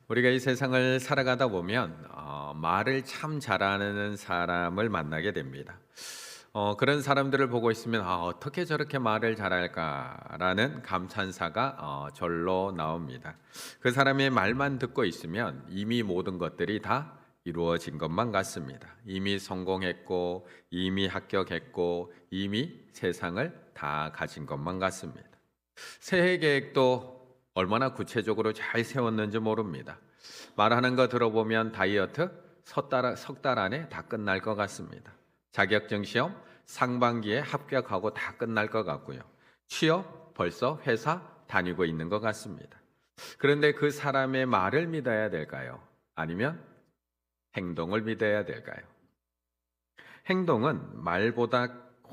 우리가 이 세상을 살아가다 보면 말을 참 잘하는 사람을 만나게 됩니다. 그런 사람들을 보고 있으면 어떻게 저렇게 말을 잘할까라는 감탄사가 절로 나옵니다. 그 사람의 말만 듣고 있으면 이미 모든 것들이 다 이루어진 것만 같습니다. 이미 성공했고, 이미 합격했고, 이미 세상을 다 가진 것만 같습니다. 새해 계획도 얼마나 구체적으로 잘 세웠는지 모릅니다. 말하는 거 들어보면 다이어트 석 달 안에 다 끝날 것 같습니다. 자격증 시험 상반기에 합격하고 다 끝날 것 같고요. 취업 벌써 회사 다니고 있는 것 같습니다. 그런데 그 사람의 말을 믿어야 될까요? 아니면 행동을 믿어야 될까요? 행동은 말보다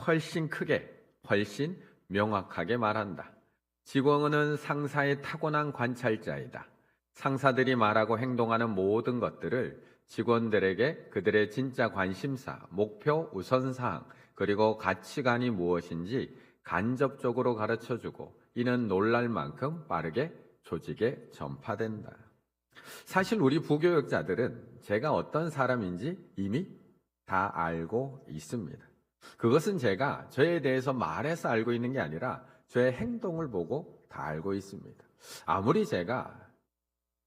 훨씬 크게, 훨씬 명확하게 말한다. 직원은 상사의 타고난 관찰자이다. 상사들이 말하고 행동하는 모든 것들을 직원들에게 그들의 진짜 관심사, 목표, 우선사항, 그리고 가치관이 무엇인지 간접적으로 가르쳐주고 이는 놀랄 만큼 빠르게 조직에 전파된다. 사실 우리 부교육자들은 제가 어떤 사람인지 이미 다 알고 있습니다. 그것은 제가 저에 대해서 말해서 알고 있는 게 아니라 저의 행동을 보고 다 알고 있습니다. 아무리 제가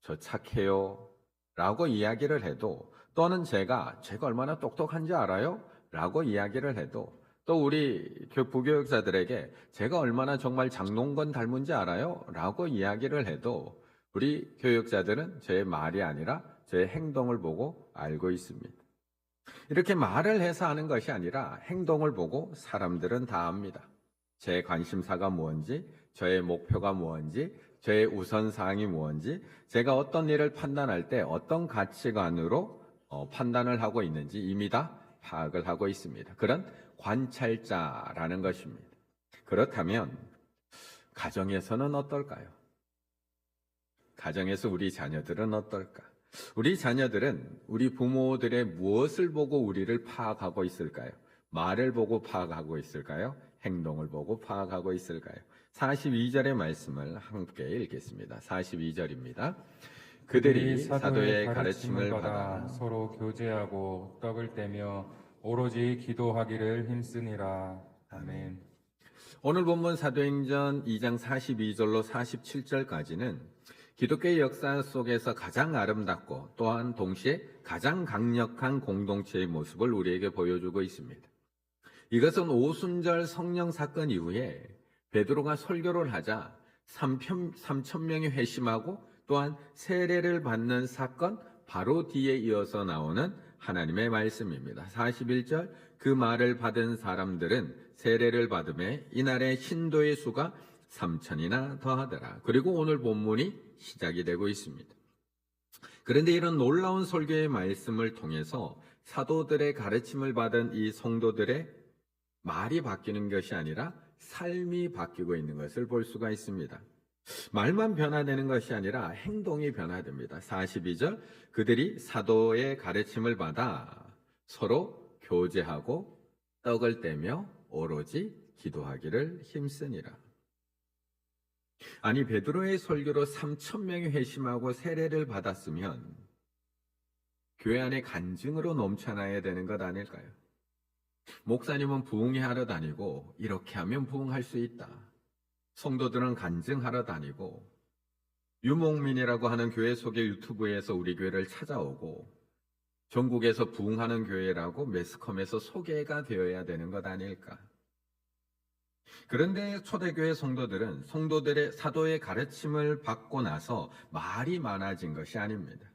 저 착해요 라고 이야기를 해도, 또는 제가 얼마나 똑똑한지 알아요? 라고 이야기를 해도, 또 우리 부교육자들에게 제가 얼마나 정말 장롱건 닮은지 알아요? 라고 이야기를 해도 우리 교육자들은 제 말이 아니라 제 행동을 보고 알고 있습니다. 이렇게 말을 해서 하는 것이 아니라 행동을 보고 사람들은 다 압니다. 제 관심사가 무엇인지, 저의 목표가 무엇인지, 저의 우선사항이 무엇인지, 제가 어떤 일을 판단할 때 어떤 가치관으로 판단을 하고 있는지 이미 다 파악을 하고 있습니다. 그런 관찰자라는 것입니다. 그렇다면 가정에서는 어떨까요? 가정에서 우리 자녀들은 어떨까? 우리 자녀들은 우리 부모들의 무엇을 보고 우리를 파악하고 있을까요? 말을 보고 파악하고 있을까요? 행동을 보고 파악하고 있을까요? 42절의 말씀을 함께 읽겠습니다. 42절입니다. 그들이 사도의 가르침을 받아 서로 교제하고 떡을 떼며 오로지 기도하기를 힘쓰니라. 아멘. 오늘 본문 사도행전 2장 42절로 47절까지는 기독교의 역사 속에서 가장 아름답고 또한 동시에 가장 강력한 공동체의 모습을 우리에게 보여주고 있습니다. 이것은 오순절 성령 사건 이후에 베드로가 설교를 하자 3천 명이 회심하고 또한 세례를 받는 사건 바로 뒤에 이어서 나오는 하나님의 말씀입니다. 41절, 그 말을 받은 사람들은 세례를 받음에 이날의 신도의 수가 3천이나 더하더라. 그리고 오늘 본문이 시작이 되고 있습니다. 그런데 이런 놀라운 설교의 말씀을 통해서 사도들의 가르침을 받은 이 성도들의 말이 바뀌는 것이 아니라 삶이 바뀌고 있는 것을 볼 수가 있습니다. 말만 변화되는 것이 아니라 행동이 변화됩니다. 42절, 그들이 사도의 가르침을 받아 서로 교제하고 떡을 떼며 오로지 기도하기를 힘쓰니라. 아니, 베드로의 설교로 3천 명이 회심하고 세례를 받았으면 교회 안에 간증으로 넘쳐나야 되는 것 아닐까요? 목사님은 부흥회하러 다니고 이렇게 하면 부흥할 수 있다. 성도들은 간증하러 다니고 유목민이라고 하는 교회 속의 유튜브에서 우리 교회를 찾아오고 전국에서 부흥하는 교회라고 매스컴에서 소개가 되어야 되는 것 아닐까? 그런데 초대교회 성도들은 성도들의 사도의 가르침을 받고 나서 말이 많아진 것이 아닙니다.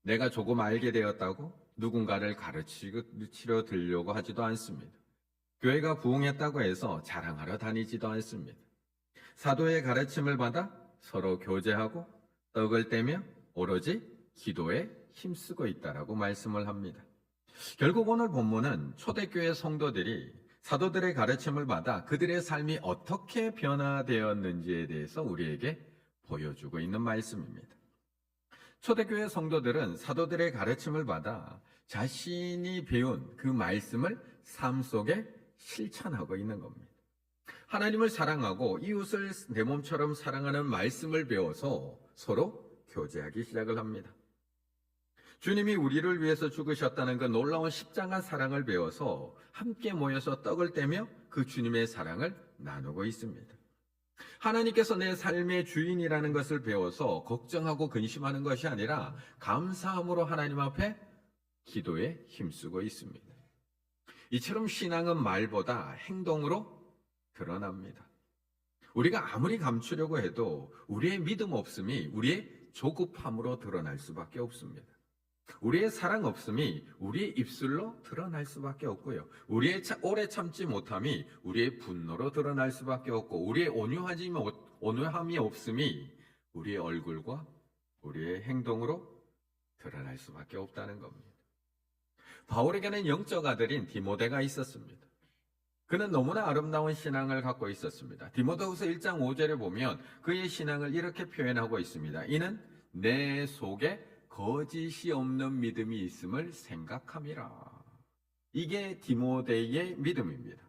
내가 조금 알게 되었다고 누군가를 가르치러 들려고 하지도 않습니다. 교회가 부흥했다고 해서 자랑하러 다니지도 않습니다. 사도의 가르침을 받아 서로 교제하고 떡을 떼며 오로지 기도에 힘쓰고 있다라고 말씀을 합니다. 결국 오늘 본문은 초대교회 성도들이 사도들의 가르침을 받아 그들의 삶이 어떻게 변화되었는지에 대해서 우리에게 보여주고 있는 말씀입니다. 초대교회 성도들은 사도들의 가르침을 받아 자신이 배운 그 말씀을 삶 속에 실천하고 있는 겁니다. 하나님을 사랑하고 이웃을 내 몸처럼 사랑하는 말씀을 배워서 서로 교제하기 시작을 합니다. 주님이 우리를 위해서 죽으셨다는 그 놀라운 십자가 사랑을 배워서 함께 모여서 떡을 떼며 그 주님의 사랑을 나누고 있습니다. 하나님께서 내 삶의 주인이라는 것을 배워서 걱정하고 근심하는 것이 아니라 감사함으로 하나님 앞에 기도에 힘쓰고 있습니다. 이처럼 신앙은 말보다 행동으로 드러납니다. 우리가 아무리 감추려고 해도 우리의 믿음 없음이 우리의 조급함으로 드러날 수밖에 없습니다. 우리의 사랑 없음이 우리의 입술로 드러날 수밖에 없고요. 우리의 오래 참지 못함이 우리의 분노로 드러날 수밖에 없고, 우리의 온유함이 없음이 우리의 얼굴과 우리의 행동으로 드러날 수밖에 없다는 겁니다. 바울에게는 영적 아들인 디모데가 있었습니다. 그는 너무나 아름다운 신앙을 갖고 있었습니다. 디모데후서 1장 5절에 보면 그의 신앙을 이렇게 표현하고 있습니다. 이는 내 속에 거짓이 없는 믿음이 있음을 생각함이라. 이게 디모데의 믿음입니다.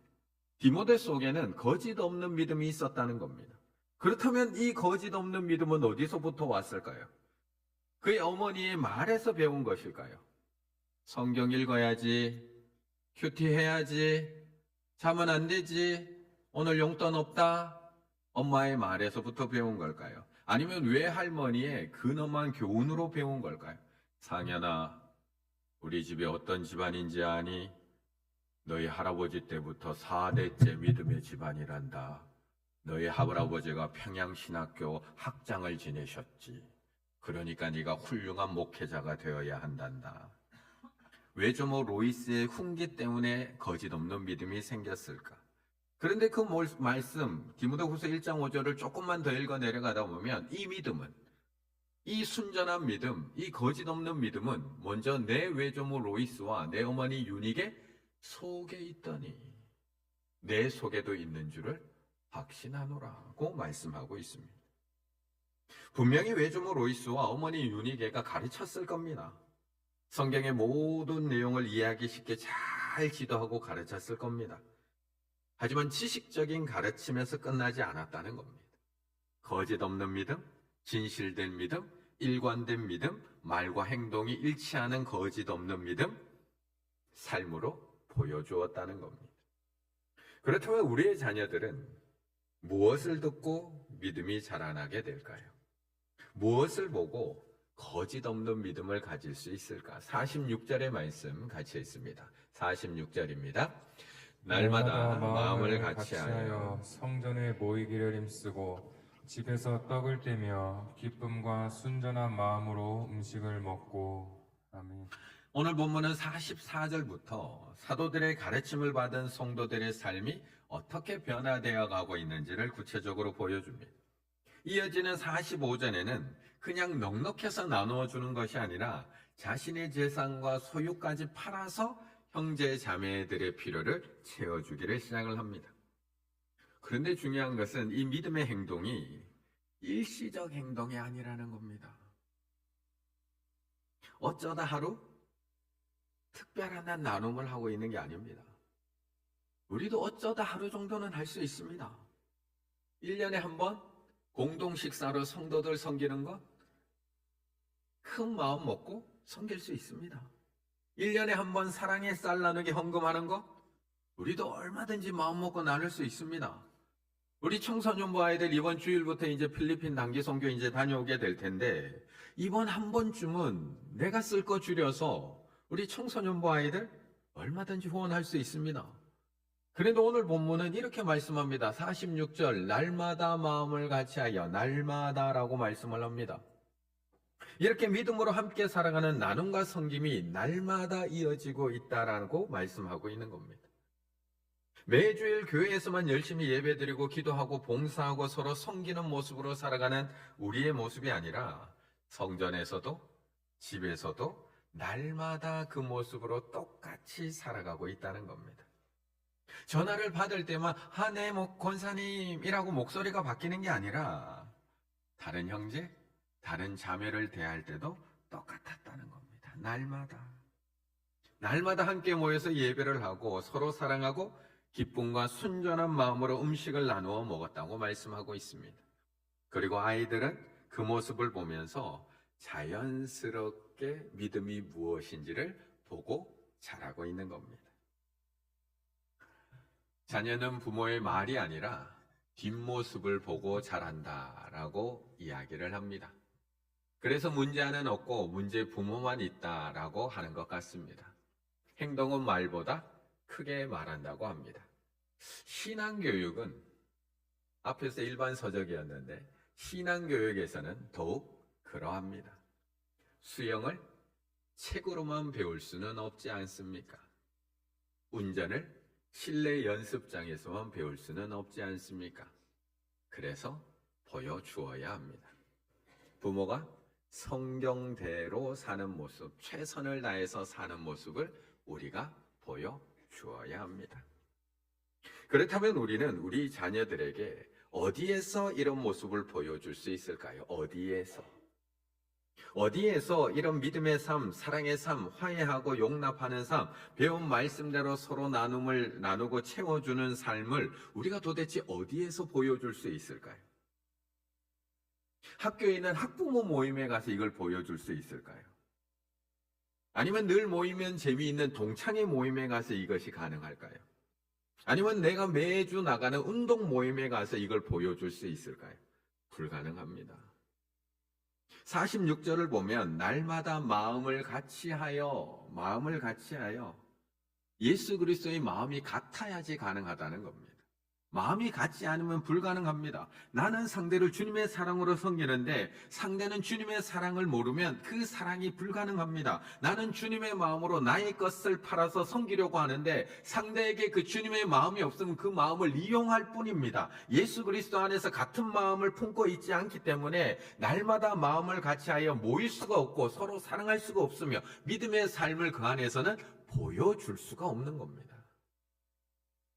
디모데 속에는 거짓 없는 믿음이 있었다는 겁니다. 그렇다면 이 거짓 없는 믿음은 어디서부터 왔을까요? 그의 어머니의 말에서 배운 것일까요? 성경 읽어야지, 큐티 해야지, 자면 안 되지, 오늘 용돈 없다, 엄마의 말에서부터 배운 걸까요? 아니면 외할머니의 근엄한 교훈으로 배운 걸까요? 상현아, 우리 집이 어떤 집안인지 아니? 너희 할아버지 때부터 4대째 믿음의 집안이란다. 너희 할아버지가 평양신학교 학장을 지내셨지. 그러니까 네가 훌륭한 목회자가 되어야 한단다. 왜 좀 로이스의 훈계 때문에 거짓 없는 믿음이 생겼을까? 그런데 그 말씀, 디모데후서 1장 5절을 조금만 더 읽어 내려가다 보면 이 믿음은, 이 순전한 믿음, 이 거짓 없는 믿음은 먼저 내 외조모 로이스와 내 어머니 유닉의 속에 있더니 내 속에도 있는 줄을 확신하노라고 말씀하고 있습니다. 분명히 외조모 로이스와 어머니 유닉애가 가르쳤을 겁니다. 성경의 모든 내용을 이해하기 쉽게 잘 지도하고 가르쳤을 겁니다. 하지만 지식적인 가르침에서 끝나지 않았다는 겁니다. 거짓 없는 믿음, 진실된 믿음, 일관된 믿음, 말과 행동이 일치하는 거짓 없는 믿음, 삶으로 보여주었다는 겁니다. 그렇다면 우리의 자녀들은 무엇을 듣고 믿음이 자라나게 될까요? 무엇을 보고 거짓 없는 믿음을 가질 수 있을까? 46절의 말씀 같이 있습니다. 46절입니다. 날마다 마음을 같이하여 성전에 모이기를 힘쓰고 집에서 떡을 떼며 기쁨과 순전한 마음으로 음식을 먹고. 아멘. 오늘 본문은 44절부터 사도들의 가르침을 받은 성도들의 삶이 어떻게 변화되어 가고 있는지를 구체적으로 보여줍니다. 이어지는 45절에는 그냥 넉넉해서 나누어 주는 것이 아니라 자신의 재산과 소유까지 팔아서 형제 자매들의 필요를 채워주기를 시작을 합니다. 그런데 중요한 것은 이 믿음의 행동이 일시적 행동이 아니라는 겁니다. 어쩌다 하루 특별한 나눔을 하고 있는 게 아닙니다. 우리도 어쩌다 하루 정도는 할 수 있습니다. 1년에 한 번 공동 식사로 성도들 섬기는 것, 큰 마음 먹고 섬길 수 있습니다. 1년에 한 번 사랑의 쌀 나누기 헌금하는 것, 우리도 얼마든지 마음 먹고 나눌 수 있습니다. 우리 청소년부 아이들 이번 주일부터 이제 필리핀 단기 선교 이제 다녀오게 될 텐데, 이번 한 번쯤은 내가 쓸 거 줄여서 우리 청소년부 아이들 얼마든지 후원할 수 있습니다. 그래도 오늘 본문은 이렇게 말씀합니다. 46절, 날마다 마음을 같이하여, 날마다라고 말씀을 합니다. 이렇게 믿음으로 함께 살아가는 나눔과 섬김이 날마다 이어지고 있다라고 말씀하고 있는 겁니다. 매주일 교회에서만 열심히 예배드리고 기도하고 봉사하고 서로 섬기는 모습으로 살아가는 우리의 모습이 아니라 성전에서도 집에서도 날마다 그 모습으로 똑같이 살아가고 있다는 겁니다. 전화를 받을 때만 네, 권사님이라고 목소리가 바뀌는 게 아니라 다른 형제, 다른 자매를 대할 때도 똑같았다는 겁니다. 날마다 함께 모여서 예배를 하고 서로 사랑하고 기쁨과 순전한 마음으로 음식을 나누어 먹었다고 말씀하고 있습니다. 그리고 아이들은 그 모습을 보면서 자연스럽게 믿음이 무엇인지를 보고 자라고 있는 겁니다. 자녀는 부모의 말이 아니라 뒷모습을 보고 자란다라고 이야기를 합니다. 그래서 문제아는 없고 문제 부모만 있다라고 하는 것 같습니다. 행동은 말보다 크게 말한다고 합니다. 신앙교육은 앞에서 일반 서적이었는데 신앙교육에서는 더욱 그러합니다. 수영을 책으로만 배울 수는 없지 않습니까? 운전을 실내 연습장에서만 배울 수는 없지 않습니까? 그래서 보여주어야 합니다. 부모가 성경대로 사는 모습, 최선을 다해서 사는 모습을 우리가 보여주어야 합니다. 그렇다면 우리는 우리 자녀들에게 어디에서 이런 모습을 보여줄 수 있을까요? 어디에서 이런 믿음의 삶, 사랑의 삶, 화해하고 용납하는 삶, 배운 말씀대로 서로 나눔을 나누고 채워주는 삶을 우리가 도대체 어디에서 보여줄 수 있을까요? 학교에 있는 학부모 모임에 가서 이걸 보여줄 수 있을까요? 아니면 늘 모이면 재미있는 동창회 모임에 가서 이것이 가능할까요? 아니면 내가 매주 나가는 운동 모임에 가서 이걸 보여줄 수 있을까요? 불가능합니다. 46절을 보면 날마다 마음을 같이 하여 예수 그리스도의 마음이 같아야지 가능하다는 겁니다. 마음이 같지 않으면 불가능합니다. 나는 상대를 주님의 사랑으로 섬기는데 상대는 주님의 사랑을 모르면 그 사랑이 불가능합니다. 나는 주님의 마음으로 나의 것을 팔아서 섬기려고 하는데 상대에게 그 주님의 마음이 없으면 그 마음을 이용할 뿐입니다. 예수 그리스도 안에서 같은 마음을 품고 있지 않기 때문에 날마다 마음을 같이 하여 모일 수가 없고 서로 사랑할 수가 없으며 믿음의 삶을 그 안에서는 보여줄 수가 없는 겁니다.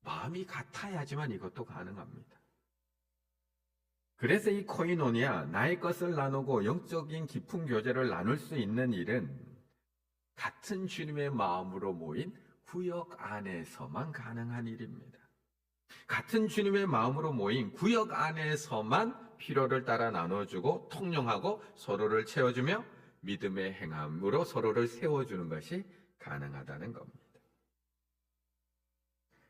마음이 같아야지만 이것도 가능합니다. 그래서 이 코이노니아, 나의 것을 나누고 영적인 깊은 교제를 나눌 수 있는 일은 같은 주님의 마음으로 모인 구역 안에서만 가능한 일입니다. 같은 주님의 마음으로 모인 구역 안에서만 필요를 따라 나눠주고 통용하고 서로를 채워주며 믿음의 행함으로 서로를 세워주는 것이 가능하다는 겁니다.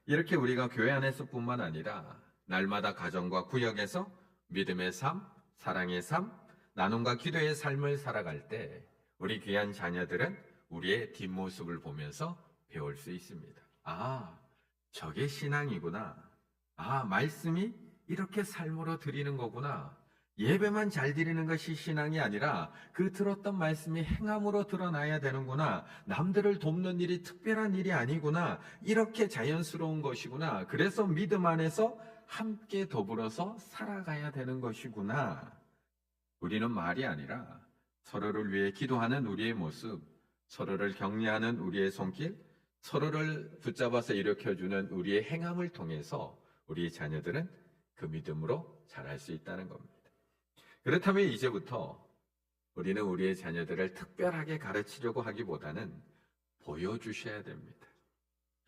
이렇게 우리가 교회 안에서뿐만 아니라 날마다 가정과 구역에서 믿음의 삶, 사랑의 삶, 나눔과 기도의 삶을 살아갈 때 우리 귀한 자녀들은 우리의 뒷모습을 보면서 배울 수 있습니다. 아, 저게 신앙이구나. 아, 말씀이 이렇게 삶으로 드리는 거구나. 예배만 잘 드리는 것이 신앙이 아니라 그 들었던 말씀이 행함으로 드러나야 되는구나. 남들을 돕는 일이 특별한 일이 아니구나. 이렇게 자연스러운 것이구나. 그래서 믿음 안에서 함께 더불어서 살아가야 되는 것이구나. 우리는 말이 아니라 서로를 위해 기도하는 우리의 모습, 서로를 격려하는 우리의 손길, 서로를 붙잡아서 일으켜주는 우리의 행함을 통해서 우리 자녀들은 그 믿음으로 자랄 수 있다는 겁니다. 그렇다면 이제부터 우리는 우리의 자녀들을 특별하게 가르치려고 하기보다는 보여주셔야 됩니다.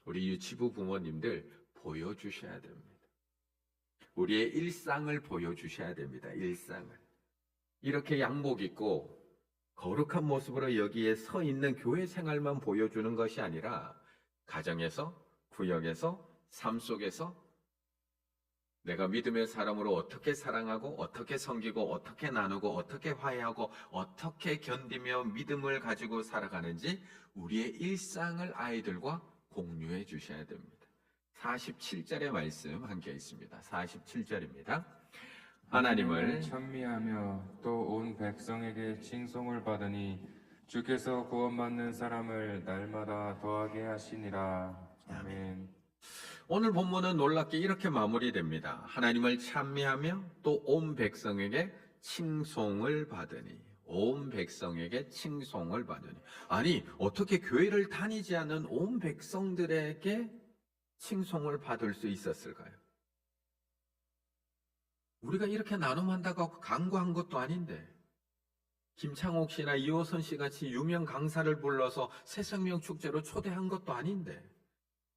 우리 유치부 부모님들 보여주셔야 됩니다. 우리의 일상을 보여주셔야 됩니다. 일상을. 이렇게 양복 입고 거룩한 모습으로 여기에 서 있는 교회 생활만 보여주는 것이 아니라 가정에서, 구역에서, 삶 속에서 내가 믿음의 사람으로 어떻게 사랑하고 어떻게 섬기고 어떻게 나누고 어떻게 화해하고 어떻게 견디며 믿음을 가지고 살아가는지 우리의 일상을 아이들과 공유해 주셔야 됩니다. 47절의 말씀 함께 있습니다. 47절입니다. 하나님을 찬미하며 또 온 백성에게 칭송을 받으니 주께서 구원받는 사람을 날마다 더하게 하시니라. 아멘. 오늘 본문은 놀랍게 이렇게 마무리됩니다. 하나님을 찬미하며 또 온 백성에게 칭송을 받으니. 온 백성에게 칭송을 받으니. 아니, 어떻게 교회를 다니지 않는 온 백성들에게 칭송을 받을 수 있었을까요? 우리가 이렇게 나눔한다고 강구한 것도 아닌데, 김창옥 씨나 이호선 씨 같이 유명 강사를 불러서 새생명 축제로 초대한 것도 아닌데,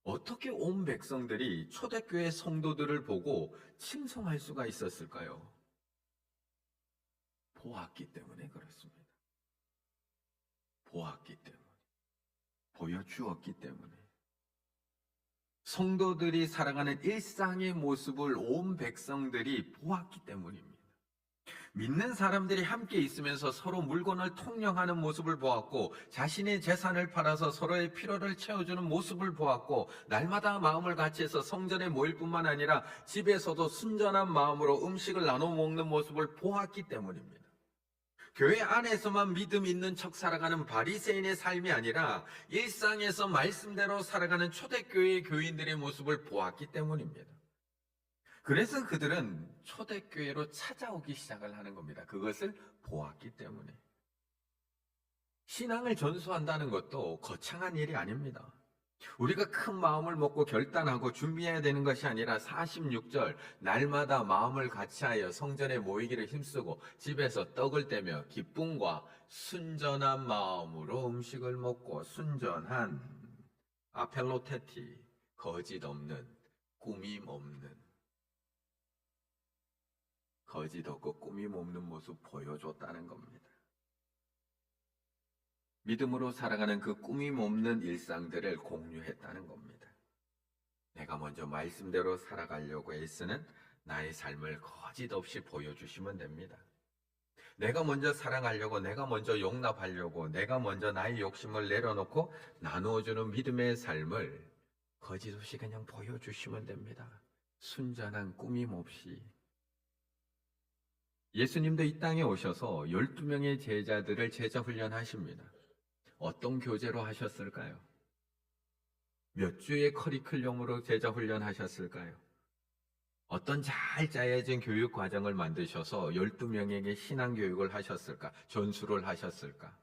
어떻게 온 백성들이 초대교회 성도들을 보고 칭송할 수가 있었을까요? 보았기 때문에 그렇습니다. 보았기 때문에, 보여주었기 때문에. 성도들이 살아가는 일상의 모습을 온 백성들이 보았기 때문입니다. 믿는 사람들이 함께 있으면서 서로 물건을 통용하는 모습을 보았고, 자신의 재산을 팔아서 서로의 필요를 채워주는 모습을 보았고, 날마다 마음을 같이해서 성전에 모일 뿐만 아니라 집에서도 순전한 마음으로 음식을 나눠 먹는 모습을 보았기 때문입니다. 교회 안에서만 믿음 있는 척 살아가는 바리새인의 삶이 아니라 일상에서 말씀대로 살아가는 초대교회 교인들의 모습을 보았기 때문입니다. 그래서 그들은 초대교회로 찾아오기 시작을 하는 겁니다. 그것을 보았기 때문에. 신앙을 전수한다는 것도 거창한 일이 아닙니다. 우리가 큰 마음을 먹고 결단하고 준비해야 되는 것이 아니라 46절 날마다 마음을 같이하여 성전에 모이기를 힘쓰고 집에서 떡을 떼며 기쁨과 순전한 마음으로 음식을 먹고, 순전한 아펠로테티, 거짓 없는, 꾸밈 없는, 거짓 없고 꾸밈 없는 모습 보여줬다는 겁니다. 믿음으로 살아가는 그 꾸밈 없는 일상들을 공유했다는 겁니다. 내가 먼저 말씀대로 살아가려고 애쓰는 나의 삶을 거짓 없이 보여주시면 됩니다. 내가 먼저 사랑하려고, 내가 먼저 용납하려고, 내가 먼저 나의 욕심을 내려놓고 나누어주는 믿음의 삶을 거짓 없이 그냥 보여주시면 됩니다. 순전한 꾸밈 없이. 예수님도 이 땅에 오셔서 12명의 제자들을 제자 훈련하십니다. 어떤 교재로 하셨을까요? 몇 주의 커리큘럼으로 제자 훈련하셨을까요? 어떤 잘 짜여진 교육 과정을 만드셔서 12명에게 신앙 교육을 하셨을까? 전수를 하셨을까?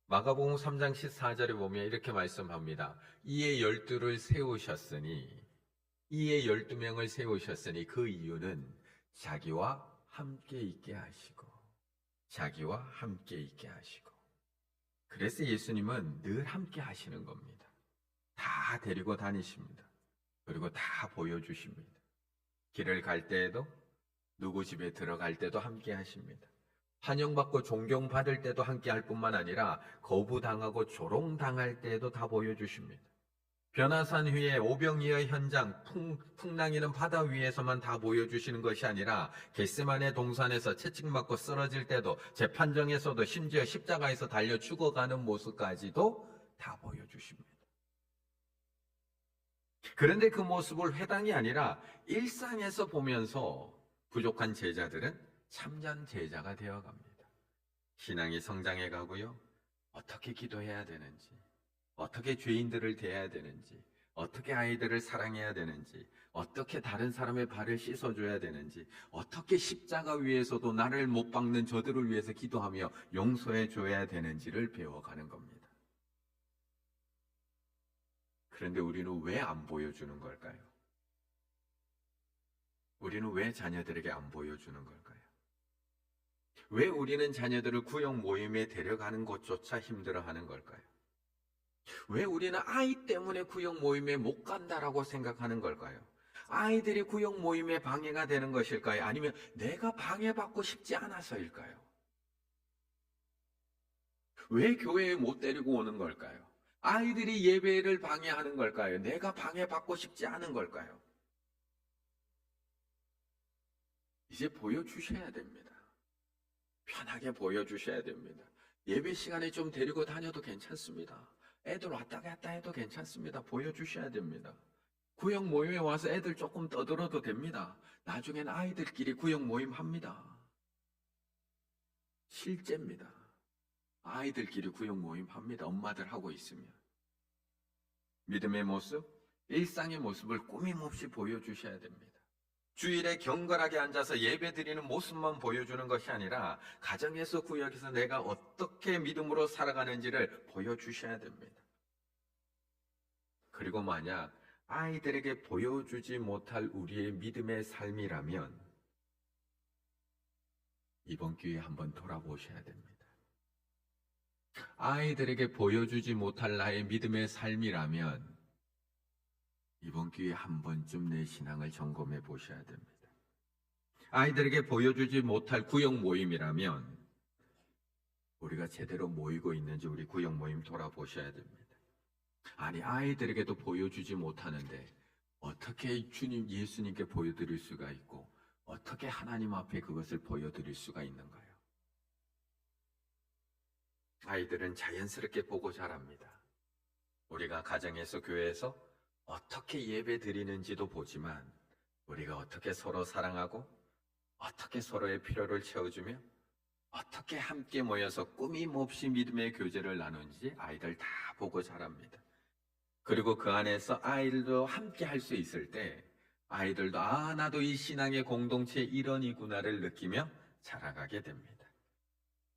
마가복음 3장 14절에 보면 이렇게 말씀합니다. 이에 12를 세우셨으니, 이에 12명을 세우셨으니 그 이유는 자기와 함께 있게 하시고, 자기와 함께 있게 하시고. 그래서 예수님은 늘 함께 하시는 겁니다. 다 데리고 다니십니다. 그리고 다 보여주십니다. 길을 갈 때에도, 누구 집에 들어갈 때도 함께 하십니다. 환영받고 존경받을 때도 함께 할 뿐만 아니라 거부당하고 조롱당할 때에도 다 보여주십니다. 변화산 위에 오병이어 현장, 풍랑이는 바다 위에서만 다 보여주시는 것이 아니라 겟세마네 동산에서 채찍맞고 쓰러질 때도, 재판정에서도, 심지어 십자가에서 달려 죽어가는 모습까지도 다 보여주십니다. 그런데 그 모습을 회당이 아니라 일상에서 보면서 부족한 제자들은 참전 제자가 되어갑니다. 신앙이 성장해 가고요. 어떻게 기도해야 되는지, 어떻게 죄인들을 대해야 되는지, 어떻게 아이들을 사랑해야 되는지, 어떻게 다른 사람의 발을 씻어줘야 되는지, 어떻게 십자가 위에서도 나를 못 박는 저들을 위해서 기도하며 용서해줘야 되는지를 배워가는 겁니다. 그런데 우리는 왜 안 보여주는 걸까요? 우리는 왜 자녀들에게 안 보여주는 걸까요? 왜 우리는 자녀들을 구역 모임에 데려가는 것조차 힘들어하는 걸까요? 왜 우리는 아이 때문에 구역 모임에 못 간다라고 생각하는 걸까요? 아이들이 구역 모임에 방해가 되는 것일까요? 아니면 내가 방해받고 싶지 않아서일까요? 왜 교회에 못 데리고 오는 걸까요? 아이들이 예배를 방해하는 걸까요? 내가 방해받고 싶지 않은 걸까요? 이제 보여주셔야 됩니다. 편하게 보여주셔야 됩니다. 예배 시간에 좀 데리고 다녀도 괜찮습니다. 애들 왔다 갔다 해도 괜찮습니다. 보여주셔야 됩니다. 구역 모임에 와서 애들 조금 떠들어도 됩니다. 나중엔 아이들끼리 구역 모임 합니다. 실제입니다. 아이들끼리 구역 모임 합니다. 엄마들 하고 있으면. 믿음의 모습, 일상의 모습을 꾸밈없이 보여주셔야 됩니다. 주일에 경건하게 앉아서 예배 드리는 모습만 보여주는 것이 아니라 가정에서, 구역에서 내가 어떻게 믿음으로 살아가는지를 보여주셔야 됩니다. 그리고 만약 아이들에게 보여주지 못할 우리의 믿음의 삶이라면 이번 기회에 한번 돌아보셔야 됩니다. 아이들에게 보여주지 못할 나의 믿음의 삶이라면 이번 기회에 한 번쯤 내 신앙을 점검해 보셔야 됩니다. 아이들에게 보여주지 못할 구역 모임이라면 우리가 제대로 모이고 있는지 우리 구역 모임 돌아보셔야 됩니다. 아니, 아이들에게도 보여주지 못하는데 어떻게 주님 예수님께 보여드릴 수가 있고 어떻게 하나님 앞에 그것을 보여드릴 수가 있는가요? 아이들은 자연스럽게 보고 자랍니다. 우리가 가정에서 교회에서 어떻게 예배 드리는지도 보지만 우리가 어떻게 서로 사랑하고 어떻게 서로의 필요를 채워주며 어떻게 함께 모여서 꾸밈없이 믿음의 교제를 나누는지 아이들 다 보고 자랍니다. 그리고 그 안에서 아이들도 함께 할 수 있을 때 아이들도 나도 이 신앙의 공동체의 일원이구나를 느끼며 자라가게 됩니다.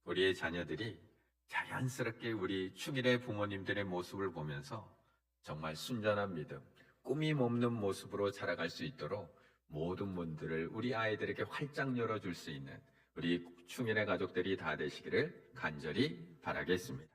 우리의 자녀들이 자연스럽게 우리 충일의 부모님들의 모습을 보면서 정말 순전한 믿음, 꾸밈 없는 모습으로 자라갈 수 있도록 모든 문들을 우리 아이들에게 활짝 열어줄 수 있는 우리 충일의 가족들이 다 되시기를 간절히 바라겠습니다.